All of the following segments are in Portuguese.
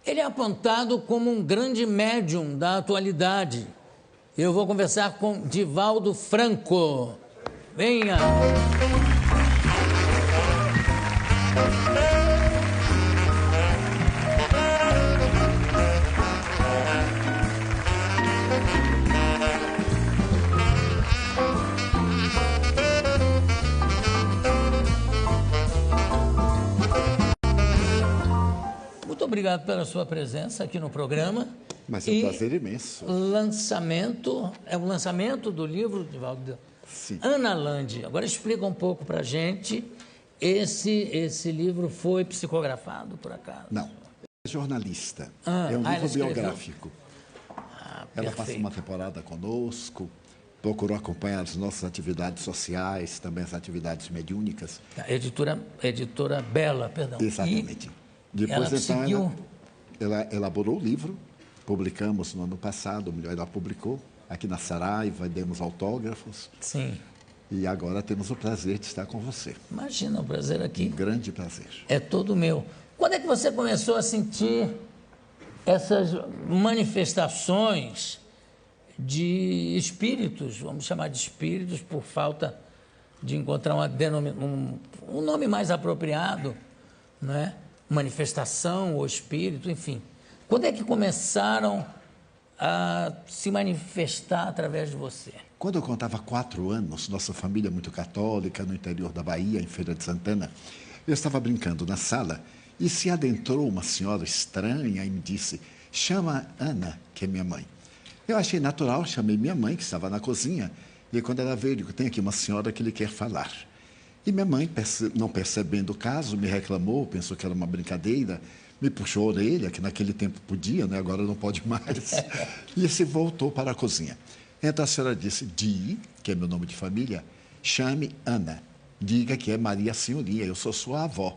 Ele é apontado como um grande médium da atualidade. Eu vou conversar com Divaldo Franco. Venha! Muito obrigado pela sua presença aqui no programa. Mas é um prazer imenso. É o lançamento do livro, Divaldo? Sim. Ana Landi. Agora explica um pouco para a gente. Esse livro foi psicografado, por acaso? Não, é jornalista. É um livro biográfico. Ela passa uma temporada conosco, procurou acompanhar as nossas atividades sociais, também as atividades mediúnicas. Editora Bela, perdão. Exatamente. Depois, ela elaborou o livro, publicamos no ano passado, melhor, ela publicou aqui na Saraiva, demos autógrafos. Sim. E agora temos o prazer de estar com você. Imagina, o prazer aqui. Um grande prazer. É todo meu. Quando é que você começou a sentir essas manifestações de espíritos, vamos chamar de espíritos, por falta de encontrar um nome mais apropriado, não é? Manifestação ou espírito, enfim. Quando é que começaram a se manifestar através de você? Quando eu contava 4 anos, nossa família muito católica, no interior da Bahia, em Feira de Santana, eu estava brincando na sala e se adentrou uma senhora estranha e me disse: chama Ana, que é minha mãe. Eu achei natural, chamei minha mãe, que estava na cozinha, e quando ela veio, eu digo: tem aqui uma senhora que lhe quer falar. E minha mãe, não percebendo o caso, me reclamou, pensou que era uma brincadeira, me puxou a orelha, que naquele tempo podia, né? Agora não pode mais, e se voltou para a cozinha. Então a senhora disse: Di, que é meu nome de família, chame Ana, diga que é Maria Senhoria, eu sou sua avó.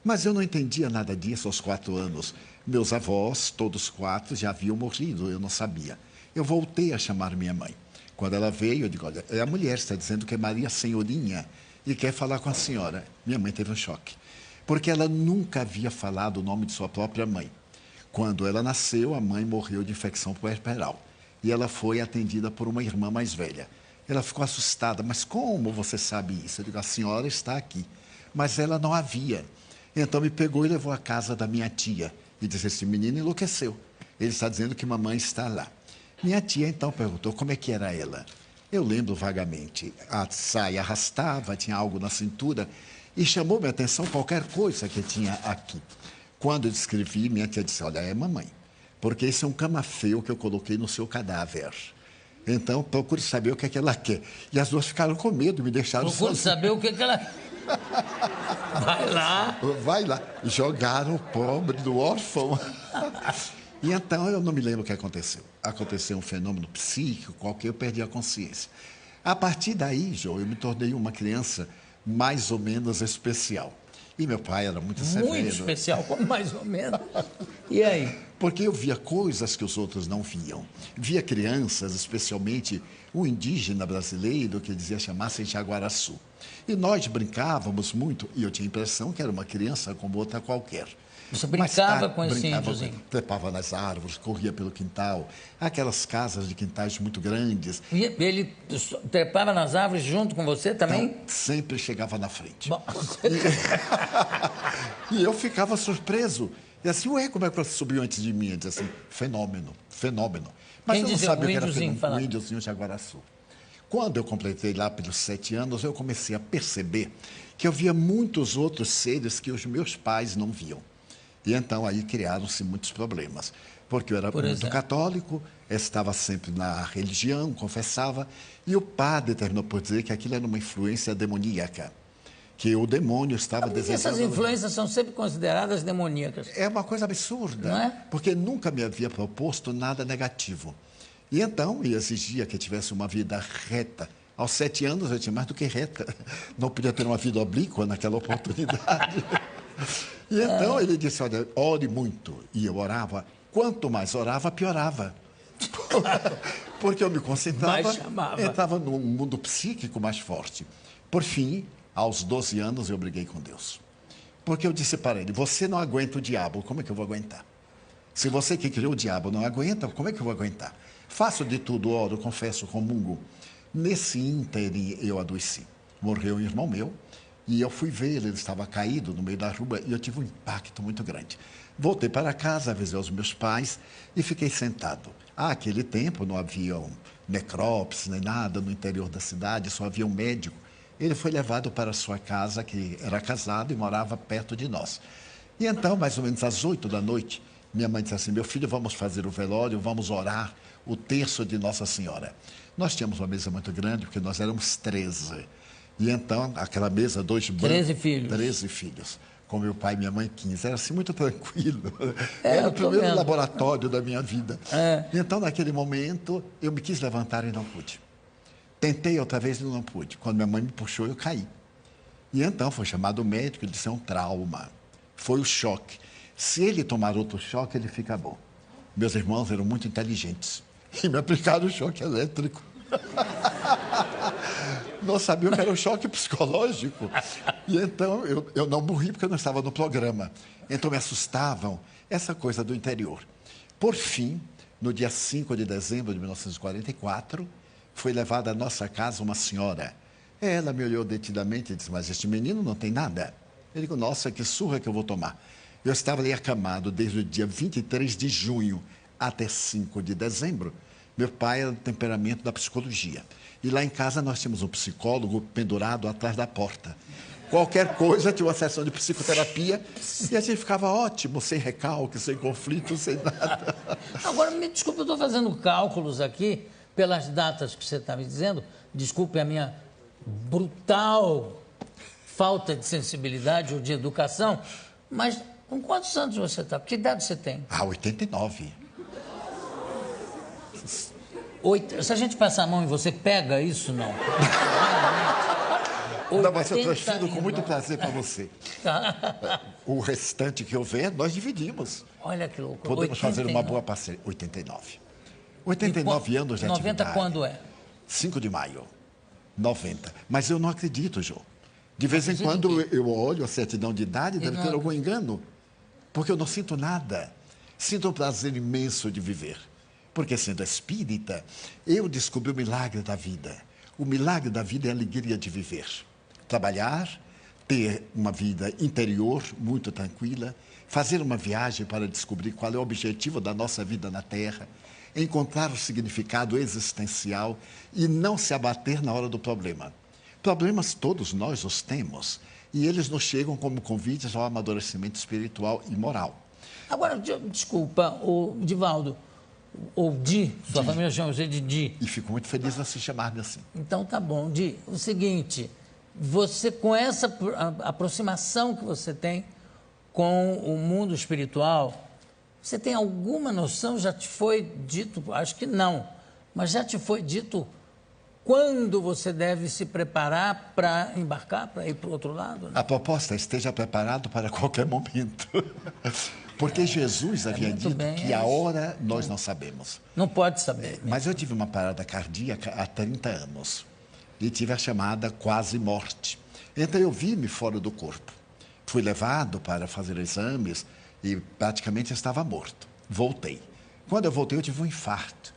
Mas eu não entendia nada disso aos 4 anos. Meus avós, todos 4, já haviam morrido, eu não sabia. Eu voltei a chamar minha mãe. Quando ela veio, eu digo: olha, a mulher está dizendo que é Maria Senhorinha e quer falar com a senhora. Minha mãe teve um choque, porque ela nunca havia falado o nome de sua própria mãe. Quando ela nasceu, a mãe morreu de infecção puerperal e ela foi atendida por uma irmã mais velha. Ela ficou assustada: mas como você sabe isso? Eu digo: a senhora está aqui. Mas ela não havia. Então me pegou e levou à casa da minha tia e disse: esse menino enlouqueceu, ele está dizendo que mamãe está lá. Minha tia então perguntou como é que era ela. Eu lembro vagamente, a saia arrastava, tinha algo na cintura e chamou minha atenção qualquer coisa que tinha aqui. Quando eu descrevi, minha tia disse: olha, é mamãe, porque esse é um camafeu que eu coloquei no seu cadáver. Então, procure saber o que é que ela quer. E as duas ficaram com medo, me deixaram sozinha. Procure saber o que é que ela... Vai lá. Vai lá. Jogaram o pobre do órfão. E então, eu não me lembro o que aconteceu. Aconteceu um fenômeno psíquico qualquer, eu perdi a consciência. A partir daí, João, eu me tornei uma criança mais ou menos especial. E meu pai era muito severo. Muito especial, como mais ou menos. E aí? Porque eu via coisas que os outros não viam. Via crianças, especialmente um indígena brasileiro que dizia chamar-se Jaguaraçu. E nós brincávamos muito, e eu tinha a impressão que era uma criança como outra qualquer. Você brincava com esse índiozinho? Trepava nas árvores, corria pelo quintal, aquelas casas de quintais muito grandes. E ele trepava nas árvores junto com você também? Então, sempre chegava na frente. Bom... E eu ficava surpreso. E assim, ué, como é que você subiu antes de mim? Eu dizia assim: fenômeno, fenômeno. Mas eu não sabia o que era fenômeno, o índiozinho Jaguaraçu. Quando eu completei lá pelos 7 anos, eu comecei a perceber que eu via muitos outros seres que os meus pais não viam. E então aí criaram-se muitos problemas, porque eu era muito católico, estava sempre na religião, confessava, e o padre terminou por dizer que aquilo era uma influência demoníaca, que o demônio estava desejando... Essas influências são sempre consideradas demoníacas. É uma coisa absurda, não é? Porque nunca me havia proposto nada negativo. E então, eu exigia que eu tivesse uma vida reta. Aos 7 anos eu tinha mais do que reta, não podia ter uma vida oblíqua naquela oportunidade. E então ele disse: olha, ore muito. E eu orava. Quanto mais orava, piorava. Porque eu me concentrava, entrava num mundo psíquico mais forte. Por fim, aos 12 anos, eu briguei com Deus. Porque eu disse para ele: você não aguenta o diabo, como é que eu vou aguentar? Se você que criou o diabo não aguenta, como é que eu vou aguentar? Faço de tudo, oro, confesso, comungo. Nesse ínterim eu adoeci. Morreu um irmão meu e eu fui ver ele estava caído no meio da rua e eu tive um impacto muito grande. Voltei para casa, avisei os meus pais e fiquei sentado. Aquele tempo não havia necrópsia nem nada no interior da cidade, só havia um médico. Ele foi levado para sua casa, que era casado e morava perto de nós. E então, mais ou menos às 8 da noite, minha mãe disse assim: meu filho, vamos fazer o velório, vamos orar o terço de Nossa Senhora. Nós tínhamos uma mesa muito grande, porque nós éramos 13. E então, aquela mesa, 2 bancos. 13 filhos. 13 filhos. Com meu pai e minha mãe, 15. Era assim, muito tranquilo. Era o primeiro laboratório da minha vida. E então, naquele momento, eu me quis levantar e não pude. Tentei outra vez e não pude. Quando minha mãe me puxou, eu caí. E então foi chamado o médico e disse: é um trauma. Foi o choque. Se ele tomar outro choque, ele fica bom. Meus irmãos eram muito inteligentes e me aplicaram o choque elétrico. Não sabiam que era um choque psicológico. E então eu não morri porque eu não estava no programa. Então me assustavam essa coisa do interior. Por fim, no dia 5 de dezembro de 1944, foi levada à nossa casa uma senhora. Ela me olhou detidamente e disse: mas este menino não tem nada. Eu digo: nossa, que surra que eu vou tomar. Eu estava ali acamado desde o dia 23 de junho até 5 de dezembro. Meu pai era do temperamento da psicologia. E lá em casa nós tínhamos um psicólogo pendurado atrás da porta. Qualquer coisa tinha uma sessão de psicoterapia e a gente ficava ótimo, sem recalque, sem conflito, sem nada. Agora, me desculpe, eu estou fazendo cálculos aqui pelas datas que você está me dizendo. Desculpe a minha brutal falta de sensibilidade ou de educação, mas com quantos anos você está? Que idade você tem? 89. Se a gente passar a mão em você, pega isso, não? Não, mas eu transfiro com muito prazer para você. O restante que eu ver, nós dividimos. Olha que louco. Podemos fazer uma boa parceria. 89. 89 anos de 90 atividade. quando é? 5 de maio. 90. Mas eu não acredito, Jô. De vez em quando eu olho a certidão de idade, deve ter algum engano. Porque eu não sinto nada. Sinto um prazer imenso de viver. Porque, sendo espírita, eu descobri o milagre da vida. O milagre da vida é a alegria de viver. Trabalhar, ter uma vida interior muito tranquila, fazer uma viagem para descobrir qual é o objetivo da nossa vida na Terra, encontrar o significado existencial e não se abater na hora do problema. Problemas todos nós os temos e eles nos chegam como convites ao amadurecimento espiritual e moral. Agora, desculpa, Divaldo, ou Di, sua família chama você de Di. E fico muito feliz de se chamar-me assim. Então tá bom, Di. O seguinte, você com essa aproximação que você tem com o mundo espiritual, você tem alguma noção, já te foi dito, acho que não, mas já te foi dito quando você deve se preparar para embarcar, para ir para o outro lado? Né? A proposta é: esteja preparado para qualquer momento. Porque Jesus havia dito que a hora nós não sabemos. Não pode saber. Mas eu tive uma parada cardíaca há 30 anos. E tive a chamada quase morte. Então eu vi-me fora do corpo. Fui levado para fazer exames e praticamente estava morto. Voltei. Quando eu voltei, eu tive um infarto.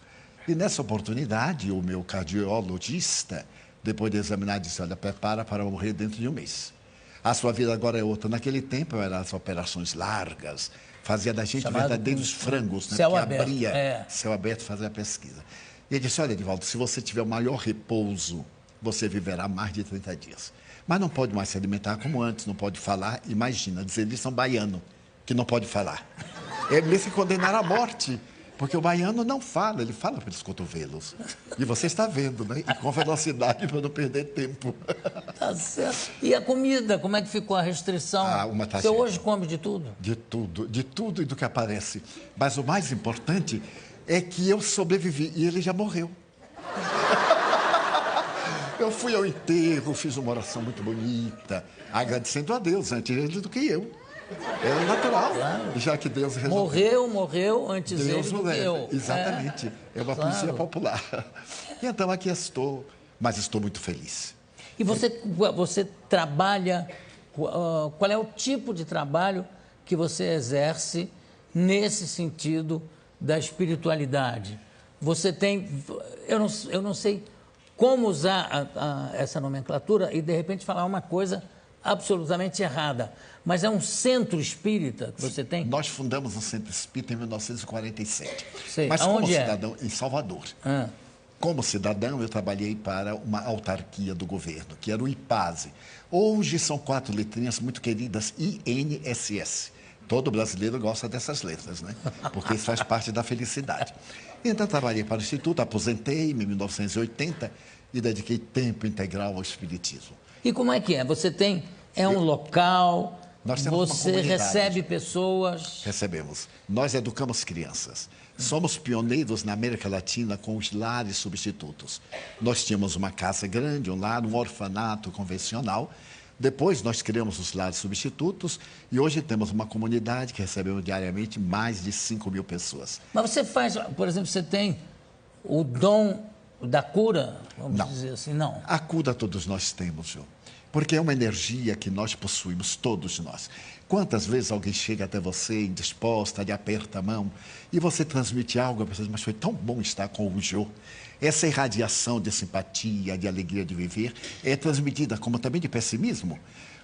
E nessa oportunidade, o meu cardiologista, depois de examinar, disse: olha, prepara para morrer dentro de um mês. A sua vida agora é outra. Naquele tempo eram as operações largas, fazia da gente verdadeiros frangos, né? Céu Porque aberto, abria céu aberto, fazia a pesquisa. E ele disse: olha, Edivaldo, se você tiver o maior repouso, você viverá mais de 30 dias. Mas não pode mais se alimentar como antes, não pode falar. Imagina, dizer eles são baiano, que não pode falar. Ele se condenar à morte. Porque o baiano não fala, ele fala pelos cotovelos. E você está vendo, né? E com velocidade para não perder tempo. Tá certo. E a comida, como é que ficou a restrição? Uma Você hoje come de tudo? De tudo e do que aparece. Mas o mais importante é que eu sobrevivi e ele já morreu. Eu fui ao enterro, fiz uma oração muito bonita, agradecendo a Deus, antes ele do que eu. Era natural, claro. Já que Deus resolveu. Morreu antes Deus ele do que eu. Exatamente. É uma poesia popular. E então aqui estou, mas estou muito feliz. E você trabalha, qual é o tipo de trabalho que você exerce nesse sentido da espiritualidade. Você tem... Eu não sei como usar essa nomenclatura e, de repente, falar uma coisa absolutamente errada. Mas é um centro espírita que você tem? Nós fundamos o Centro Espírita em 1947. Sei. Mas Aonde como cidadão, em Salvador. Como cidadão, eu trabalhei para uma autarquia do governo, que era o IPASE. Hoje são 4 letrinhas muito queridas, INSS. Todo brasileiro gosta dessas letras, né? Porque isso faz parte da felicidade. Então, trabalhei para o Instituto, aposentei-me em 1980 e dediquei tempo integral ao Espiritismo. E como é que é? Você tem... É um local... Nós temos você recebe pessoas... Recebemos. Nós educamos crianças. Somos pioneiros na América Latina com os lares substitutos. Nós tínhamos uma casa grande, um lar, um orfanato convencional. Depois nós criamos os lares substitutos e hoje temos uma comunidade que recebemos diariamente mais de 5.000 pessoas. Mas você faz, por exemplo, você tem o dom da cura, vamos dizer assim, não? A cura todos nós temos, João. Porque é uma energia que nós possuímos, todos nós. Quantas vezes alguém chega até você indisposta, lhe aperta a mão e você transmite algo, você diz, mas foi tão bom estar com o Jô. Essa irradiação de simpatia, de alegria de viver, é transmitida como também de pessimismo.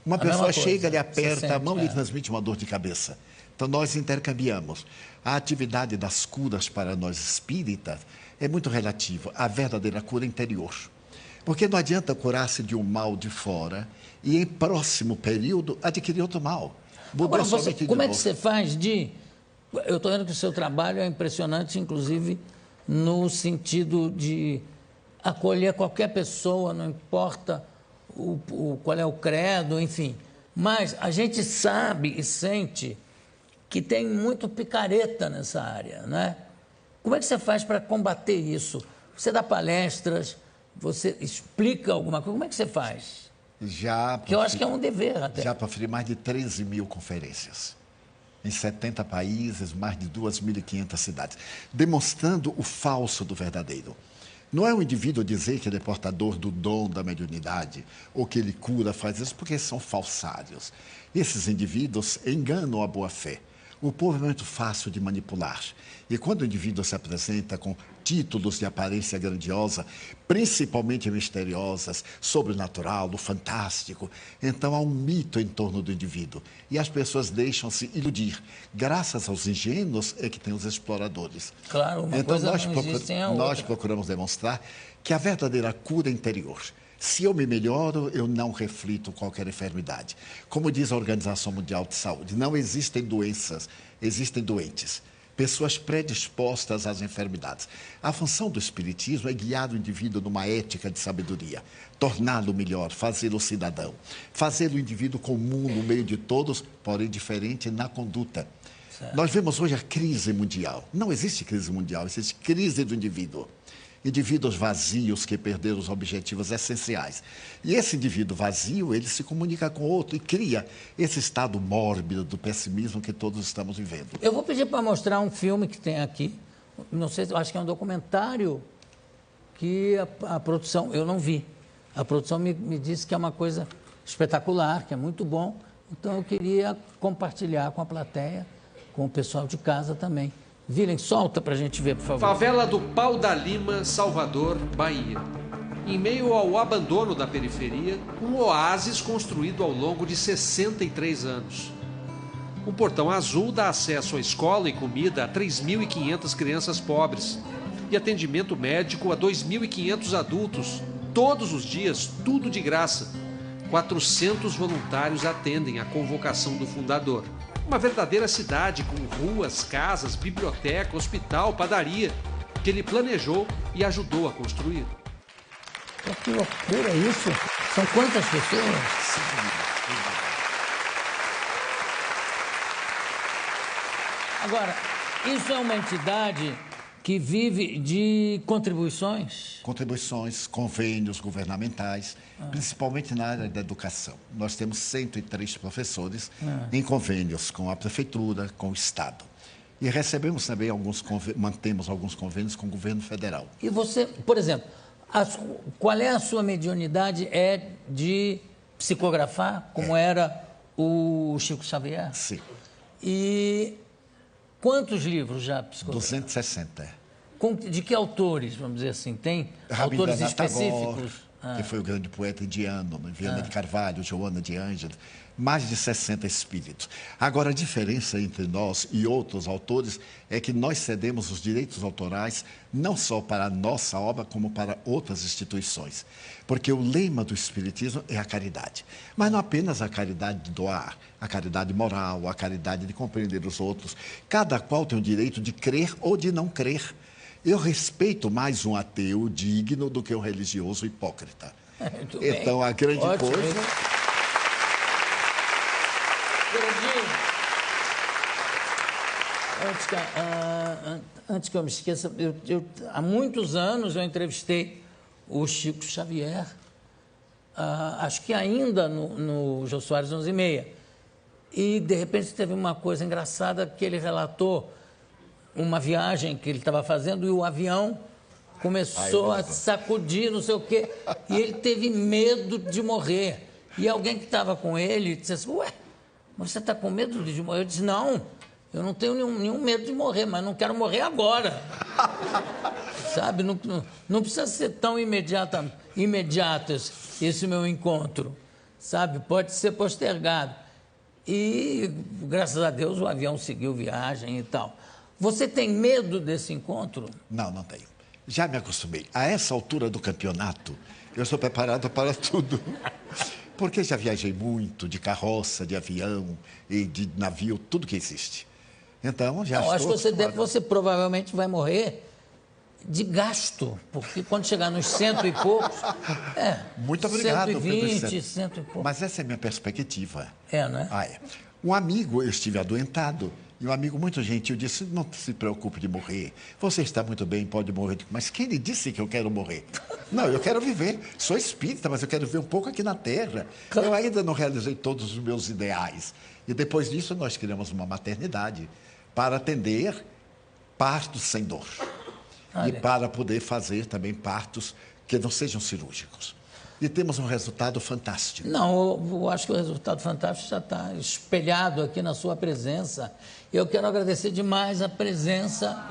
Uma pessoa chega, lhe aperta a mão e lhe transmite uma dor de cabeça. Então, nós intercambiamos. A atividade das curas para nós espíritas é muito relativa à verdadeira cura interior. Porque não adianta curar-se de um mal de fora e, em próximo período, adquirir outro mal. Agora, como é que você faz de... Eu estou vendo que o seu trabalho é impressionante, inclusive, no sentido de acolher qualquer pessoa, não importa qual é o credo, enfim. Mas a gente sabe e sente que tem muito picareta nessa área, né? Como é que você faz para combater isso? Você dá palestras, você explica alguma coisa, como é que você faz? Que eu acho que é um dever até. Já proferi mais de 13.000 conferências. Em 70 países, mais de 2.500 cidades, demonstrando o falso do verdadeiro. Não é o indivíduo dizer que ele é portador do dom da mediunidade, ou que ele cura, faz isso, porque são falsários. Esses indivíduos enganam a boa-fé. O povo é muito fácil de manipular. E quando o indivíduo se apresenta com títulos de aparência grandiosa, principalmente misteriosas, sobrenatural, do fantástico, então há um mito em torno do indivíduo. E as pessoas deixam-se iludir. Graças aos ingênuos é que tem os exploradores. Claro, uma então, coisa não existe sem a outra. Nós procuramos demonstrar que a verdadeira cura interior... Se eu me melhoro, eu não reflito qualquer enfermidade. Como diz a Organização Mundial de Saúde, não existem doenças, existem doentes. Pessoas predispostas às enfermidades. A função do espiritismo é guiar o indivíduo numa ética de sabedoria, torná-lo melhor, fazê-lo cidadão, fazer o indivíduo comum no meio de todos, porém diferente na conduta. Certo. Nós vemos hoje a crise mundial. Não existe crise mundial, existe crise do indivíduo. Indivíduos vazios que perderam os objetivos essenciais. E esse indivíduo vazio, ele se comunica com o outro e cria esse estado mórbido do pessimismo que todos estamos vivendo. Eu vou pedir para mostrar um filme que tem aqui. Não sei, eu acho que é um documentário que a produção, eu não vi. A produção me disse que é uma coisa espetacular, que é muito bom. Então eu queria compartilhar com a plateia, com o pessoal de casa também. Virem, solta para a gente ver, por favor. Favela do Pau da Lima, Salvador, Bahia. Em meio ao abandono da periferia, um oásis construído ao longo de 63 anos. Um portão azul dá acesso à escola e comida a 3.500 crianças pobres e atendimento médico a 2.500 adultos, todos os dias, tudo de graça. 400 voluntários atendem à convocação do fundador. Uma verdadeira cidade com ruas, casas, biblioteca, hospital, padaria, que ele planejou e ajudou a construir. Que loucura isso! São quantas pessoas? Agora, isso é uma entidade que vive de contribuições? Contribuições, convênios governamentais, principalmente na área da educação. Nós temos 103 professores em convênios com a prefeitura, com o Estado. E recebemos também mantemos alguns convênios com o governo federal. E você, por exemplo, qual é a sua mediunidade? É de psicografar, como era o Chico Xavier? Sim. E Quantos livros já psicografou? 260. De que autores, vamos dizer assim? Tem Rabindranath autores específicos? Tagore, que foi o grande poeta indiano, Viana de Carvalho, Joana de Ângeles, mais de 60 espíritos. Agora, a diferença entre nós e outros autores é que nós cedemos os direitos autorais não só para a nossa obra, como para outras instituições. Porque o lema do Espiritismo é a caridade. Mas não apenas a caridade de doar, a caridade moral, a caridade de compreender os outros. Cada qual tem o direito de crer ou de não crer. Eu respeito mais um ateu digno do que um religioso hipócrita. Então, a grande coisa... Antes que eu me esqueça, há muitos anos eu entrevistei o Chico Xavier, acho que ainda no Jô Soares 11h30. E, de repente, teve uma coisa engraçada que ele relatou uma viagem que ele estava fazendo e o avião começou a sacudir, não sei o quê, e ele teve medo de morrer. E alguém que estava com ele disse assim, ué, mas você está com medo de morrer? Eu disse, não, eu não tenho nenhum medo de morrer, mas não quero morrer agora. Sabe, não precisa ser tão imediato esse meu encontro, sabe, pode ser postergado. E, graças a Deus, o avião seguiu viagem e tal. Você tem medo desse encontro? Não, não tenho. Já me acostumei. A essa altura do campeonato, eu sou preparado para tudo. Porque já viajei muito de carroça, de avião e de navio, tudo que existe. Então, já estou... Acho que você provavelmente vai morrer de gasto, porque quando chegar nos 100 e poucos... Muito obrigado, 120, 100 e poucos. Mas essa é a minha perspectiva. Não é? É. Um amigo, eu estive adoentado, e um amigo muito gentil disse, não se preocupe de morrer, você está muito bem, pode morrer. Mas quem lhe disse que eu quero morrer? Não, eu quero viver, sou espírita, mas eu quero viver um pouco aqui na Terra. Eu ainda não realizei todos os meus ideais. E depois disso nós criamos uma maternidade para atender partos sem dor. E para poder fazer também partos que não sejam cirúrgicos. E temos um resultado fantástico. Não, eu acho que o resultado fantástico já está espelhado aqui na sua presença. Eu quero agradecer demais a presença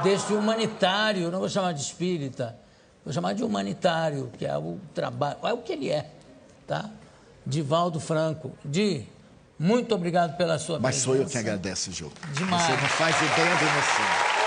deste humanitário, não vou chamar de espírita, vou chamar de humanitário, que é o trabalho, é o que ele é, tá? Divaldo Franco. Muito obrigado pela sua presença. Mas sou eu que agradeço, Jô. Demais. Você não faz ideia da emoção.